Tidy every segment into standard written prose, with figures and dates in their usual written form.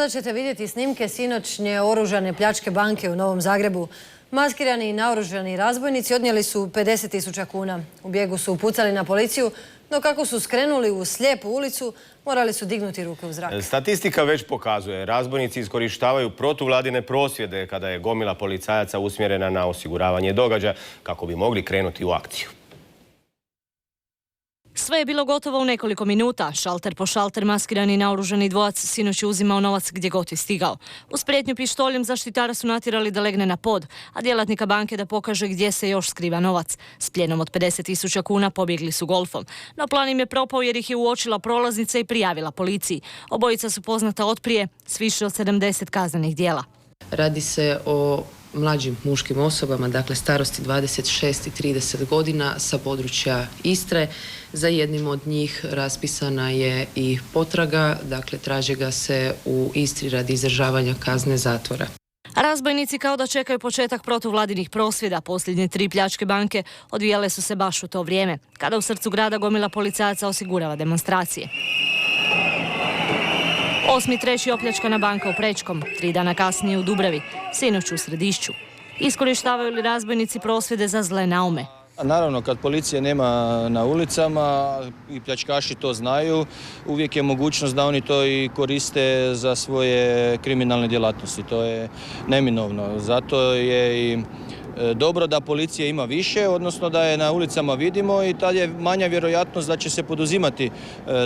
Sada ćete vidjeti snimke sinoćnje oružane pljačke banke u Novom Zagrebu. Maskirani i naoružani razbojnici odnijeli su 50.000 kuna. U bijegu su upucali na policiju, no kako su skrenuli u slijepu ulicu, morali su dignuti ruke u zrak. Statistika već pokazuje. Razbojnici iskorištavaju protuvladine prosvjede kada je gomila policajaca usmjerena na osiguravanje događaja kako bi mogli krenuti u akciju. Sve je bilo gotovo u nekoliko minuta. Šalter po šalter maskirani i naoružani dvojac sinoć je uzimao novac gdje god je stigao. Uz prijetnju pištoljem zaštitara su natjerali da legne na pod, a djelatnika banke da pokaže gdje se još skriva novac. S plijenom od 50.000 kuna pobjegli su golfom. No plan im je propao jer ih je uočila prolaznica i prijavila policiji. Obojica su poznata otprije s više od 70 kaznenih djela. Radi se o mlađim muškim osobama, dakle starosti 26 i 30 godina sa područja Istre. Za jednim od njih raspisana je i potraga, dakle traži ga se u Istri radi izdržavanja kazne zatvora. Razbojnici kao da čekaju početak protuvladinih prosvjeda. Posljednje 3 pljačke banke odvijale su se baš u to vrijeme, kada u srcu grada gomila policajaca osigurava demonstracije. 8.3. opljačkana banka u Prečkom, 3 dana kasnije u Dubravi, sinoć u Središću. Iskorištavaju li razbojnici prosvjede za zle naume? Naravno, kad policije nema na ulicama i pljačkaši to znaju, uvijek je mogućnost da oni to i koriste za svoje kriminalne djelatnosti. To je neminovno. Zato je i dobro da policije ima više, odnosno da je na ulicama vidimo i tad je manja vjerojatnost da će se poduzimati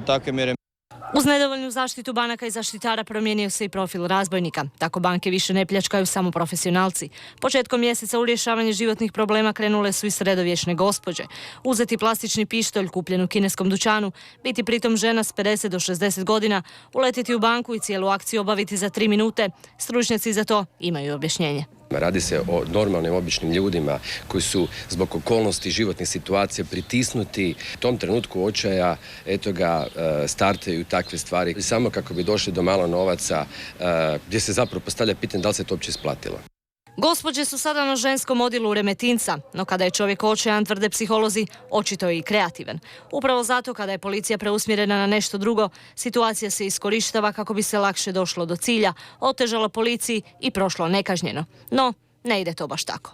takve mjere. Uz nedovoljnu zaštitu banaka i zaštitara promijenio se i profil razbojnika. Tako banke više ne pljačkaju samo profesionalci. Početkom mjeseca u rješavanje životnih problema krenule su i sredovječne gospođe. Uzeti plastični pištolj kupljen u kineskom dućanu, biti pritom žena s 50 do 60 godina, uletiti u banku i cijelu akciju obaviti za 3 minute. Stručnjaci za to imaju objašnjenje. Radi se o normalnim, običnim ljudima koji su zbog okolnosti životnih situacija pritisnuti. U tom trenutku očaja, eto ga, startaju takve stvari. Samo kako bi došli do malo novaca, gdje se zapravo postavlja pitanje da li se to uopće isplatilo. Gospođe su sada na ženskom odjelu u Remetinca, no kada je čovjek očajan, tvrde psiholozi, očito je i kreativan. Upravo zato kada je policija preusmjerena na nešto drugo, situacija se iskorištava kako bi se lakše došlo do cilja, otežalo policiji i prošlo nekažnjeno. No, ne ide to baš tako.